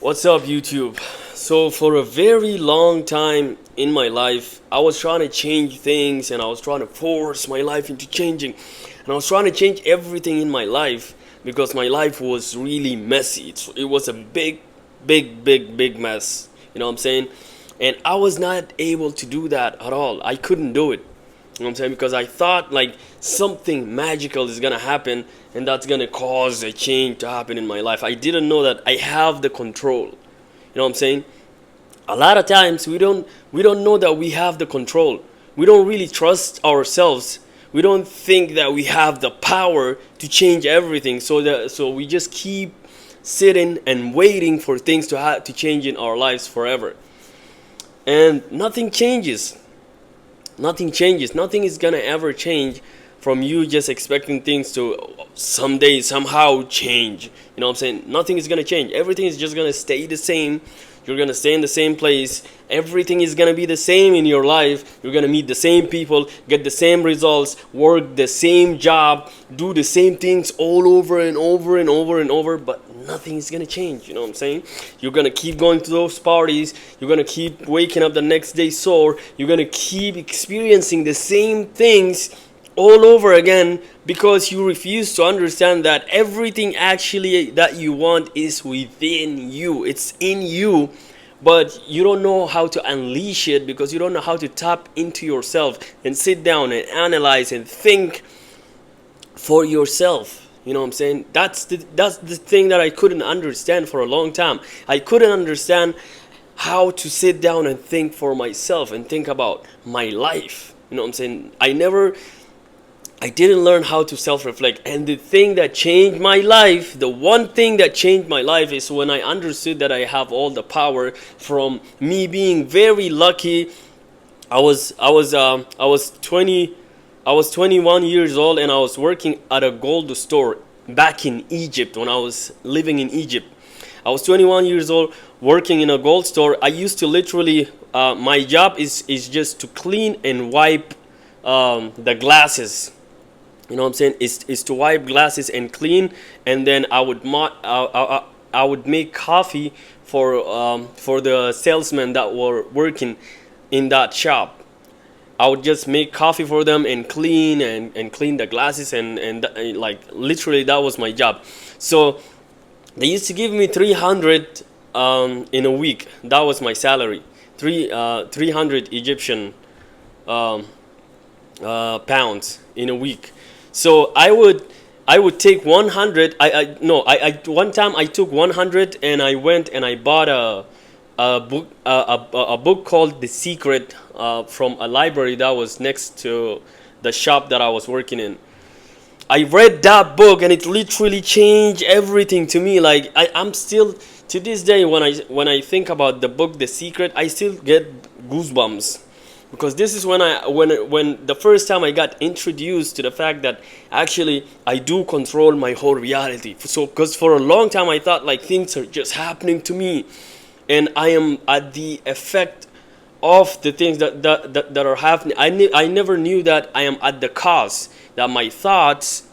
What's up, YouTube? So, for a very long time in my life, I was trying to change things and I was trying to force my life into changing. And I was trying to change everything in my life because my life was really messy. It was a big mess. You know what I'm saying? And I was not able to do that at all. I couldn't do it. You know what I'm saying? Because I thought like something magical is gonna happen and that's gonna cause a change to happen in my life. I didn't know that I have the control. You know what I'm saying? A lot of times we don't know that we have the control. We don't really trust ourselves. We don't think that we have the power to change everything. So we just keep sitting and waiting for things to change in our lives forever. And nothing changes. Nothing is gonna ever change from you just expecting things to someday somehow change. You know what I'm saying? Nothing is gonna change. Everything is just gonna stay the same. You're gonna stay in the same place. Everything is gonna be the same in your life. You're gonna meet the same people, get the same results, work the same job, do the same things all over and over and over and over, but nothing is gonna change. You know what I'm saying? You're gonna keep going to those parties. You're gonna keep waking up the next day sore. You're gonna keep experiencing the same things all over again because you refuse to understand that everything actually that you want is within you. It's in you, but you don't know how to unleash it because you don't know how to tap into yourself and sit down and analyze and think for yourself. You know what I'm saying? That's the thing that I couldn't understand for a long time. I couldn't understand how to sit down and think for myself and think about my life. You know what I'm saying? I didn't learn how to self-reflect. And the thing that changed my life, the one thing that changed my life is when I understood that I have all the power from me being very lucky. I was 21 years old and I was working at a gold store back in Egypt when I was living in Egypt. I was 21 years old working in a gold store. I used to literally, my job is just to clean and wipe the glasses. You know what I'm saying? Is to wipe glasses and clean, and then I would make coffee for the salesmen that were working in that shop. I would just make coffee for them and clean the glasses and like literally that was my job. So they used to give me 300 in a week. That was my salary. 300 Egyptian pounds in a week. So I would take 100. One time I took 100 and I went and I bought a book called The Secret from a library that was next to the shop that I was working in. I read that book and it literally changed everything to me. Like I'm still to this day when I think about the book The Secret, I still get goosebumps because this is when the first time I got introduced to the fact that actually I do control my whole reality. So because for a long time I thought like things are just happening to me and I am at the effect of the things that are happening. I never knew that I am at the cause, that my thoughts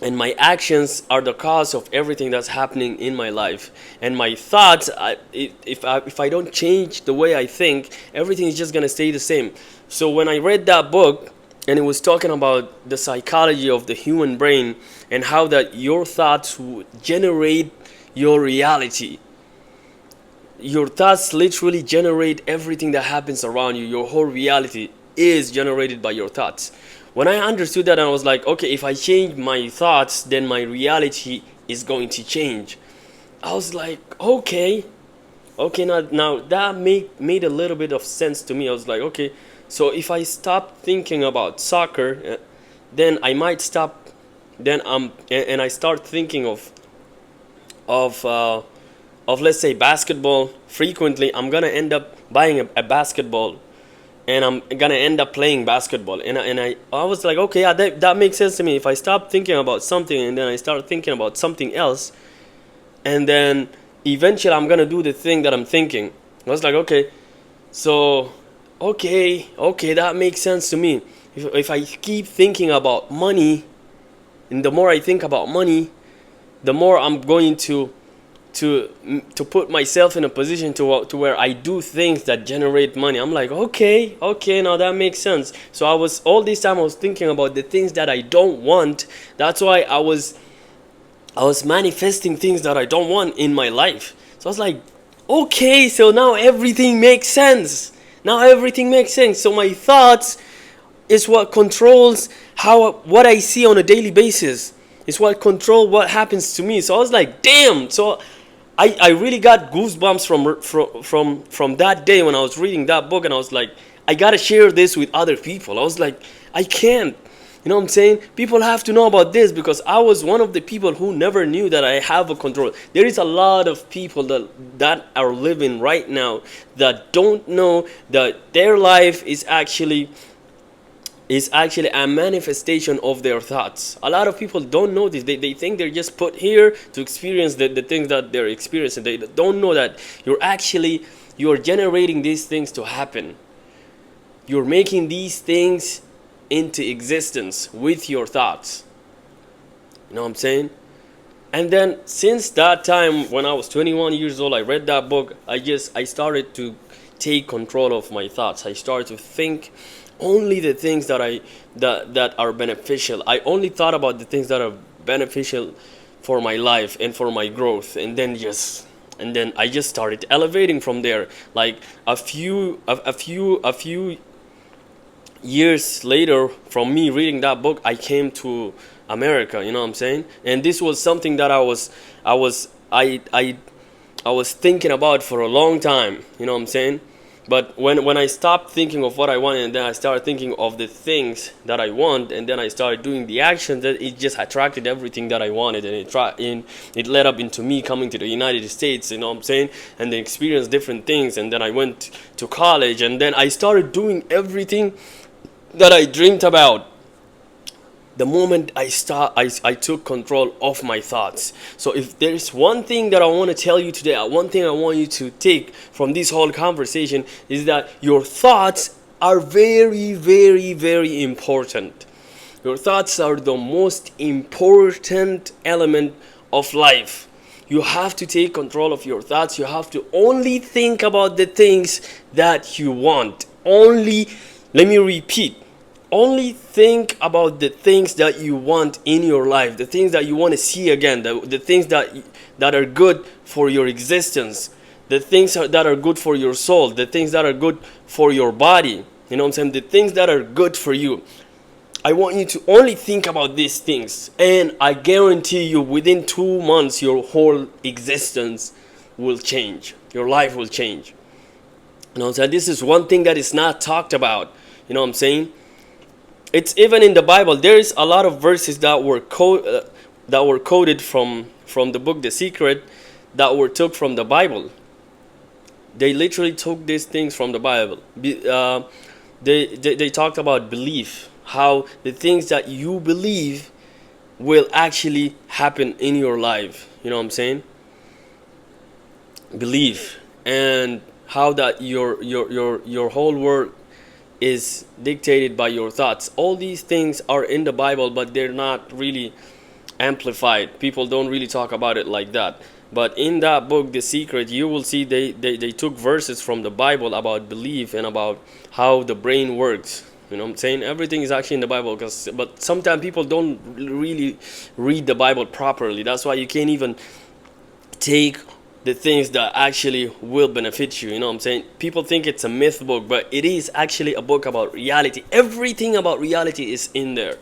and my actions are the cause of everything that's happening in my life. And my thoughts, if I don't change the way I think, everything is just gonna stay the same. So when I read that book and it was talking about the psychology of the human brain and how that your thoughts would generate your reality. Your thoughts literally generate everything that happens around you. Your whole reality is generated by your thoughts. When I understood that, I was like, okay, if I change my thoughts, then my reality is going to change. I was like, okay, now that made a little bit of sense to me. I was like, okay, so if I stop thinking about soccer, then I might stop. Then and I start thinking of let's say basketball frequently. I'm gonna end up buying a basketball and I'm gonna end up playing basketball. And I was like, okay, yeah, that makes sense to me. If I stop thinking about something and then I start thinking about something else, and then eventually I'm gonna do the thing that I'm thinking. I was like, okay, so okay, that makes sense to me. If I keep thinking about money, and the more I think about money, the more I'm going to put myself in a position to where I do things that generate money. I'm like, okay, now that makes sense. So I was all this time I was thinking about the things that I don't want. That's why I was manifesting things that I don't want in my life. So I was like, okay, so now everything makes sense. Now everything makes sense. So my thoughts is what controls what I see on a daily basis. It's what control what happens to me. So I was like, damn. So I really got goosebumps from that day when I was reading that book, and I was like, I gotta share this with other people. I was like, I can't. You know what I'm saying? People have to know about this, because I was one of the people who never knew that I have a control. There is a lot of people that are living right now that don't know that their life is actually a manifestation of their thoughts. A lot of people don't know this. They think they're just put here to experience the things that they're experiencing. They don't know that you're generating these things to happen. You're making these things into existence with your thoughts. You know what I'm saying? And then since that time, when I was 21 years old, I read that book. I started to take control of my thoughts. I started to think only the things that are beneficial. I only thought about the things that are beneficial for my life and for my growth. And then I just started elevating from there. Like a few years later, from me reading that book, I came to America. You know what I'm saying? And this was something that I was thinking about for a long time. You know what I'm saying? But when I stopped thinking of what I wanted, and then I started thinking of the things that I want, and then I started doing the actions, that it just attracted everything that I wanted, and it led up into me coming to the United States. You know what I'm saying? And then experience different things, and then I went to college, and then I started doing everything that I dreamed about. The moment I took control of my thoughts. So if there's one thing that I want to tell you today, one thing I want you to take from this whole conversation, is that your thoughts are very, very, very important. Your thoughts are the most important element of life. You have to take control of your thoughts. You have to only think about the things that you want. Let me repeat. Only think about the things that you want in your life, the things that you want to see again, the things that are good for your existence, the things that are good for your soul, the things that are good for your body. You know what I'm saying? The things that are good for you. I want you to only think about these things, and I guarantee you within 2 months your whole existence will change. Your life will change. You know what I'm saying? This is one thing that is not talked about. You know what I'm saying? It's even in the Bible. There is a lot of verses that were quoted from the book The Secret, that were took from the Bible. They literally took these things from the Bible. They talked about belief, how the things that you believe will actually happen in your life. You know what I'm saying? Belief, and how that your whole world is dictated by your thoughts. All these things are in the Bible, but they're not really amplified. People don't really talk about it like that. But in that book, The Secret, you will see they took verses from the Bible about belief and about how the brain works. You know what I'm saying? Everything is actually in the Bible, but sometimes people don't really read the Bible properly. That's why you can't even take the things that actually will benefit you. You know what I'm saying? People think it's a myth book, but it is actually a book about reality. Everything about reality is in there.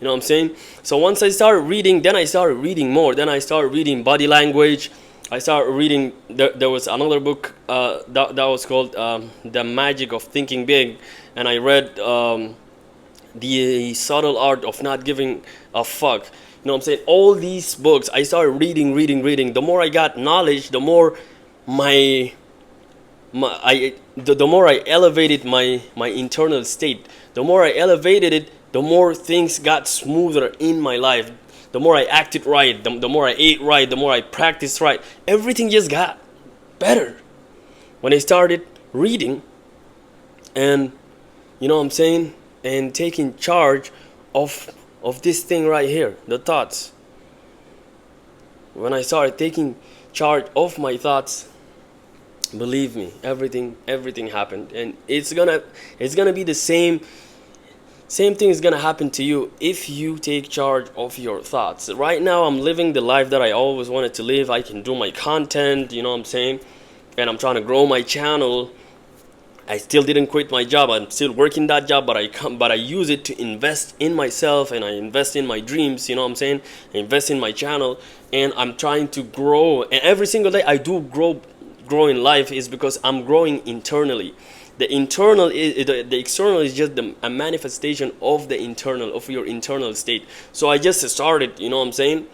You know what I'm saying? So once I started reading, then I started reading more. Then I started reading body language. I started reading, there was another book that was called The Magic of Thinking Big. And I read The Subtle Art of Not Giving a Fuck. You know what I'm saying? All these books, I started reading. The more I got knowledge, the more the more I elevated my internal state. The more I elevated it, the more things got smoother in my life. The more I acted right, the more I ate right, the more I practiced right. Everything just got better when I started reading, and you know what I'm saying, and taking charge of this thing right here, the thoughts. When I started taking charge of my thoughts, believe me, everything happened. And it's gonna be the same thing is gonna happen to you if you take charge of your thoughts. Right now I'm living the life that I always wanted to live. I can do my content, you know what I'm saying, and I'm trying to grow my channel. I still didn't quit my job. I'm still working that job, but I use it to invest in myself, and I invest in my dreams, you know what I'm saying? I invest in my channel, and I'm trying to grow. And every single day I do grow in life is because I'm growing internally. The internal is the external is just a manifestation of the internal, of your internal state. So I just started, you know what I'm saying,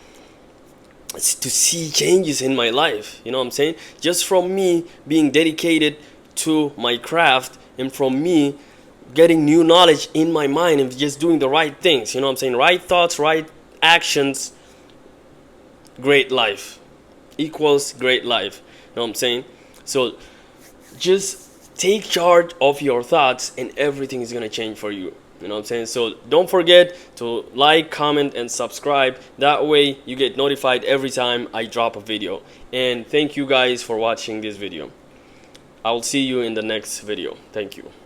to see changes in my life, you know what I'm saying, just from me being dedicated to my craft, and from me getting new knowledge in my mind and just doing the right things, you know what I'm saying, right thoughts, right actions. Great life equals great life, you know what I'm saying. So just take charge of your thoughts and everything is gonna change for you, you know what I'm saying. So don't forget to like, comment, and subscribe. That way you get notified every time I drop a video. And thank you guys for watching this video. I will see you in the next video. Thank you.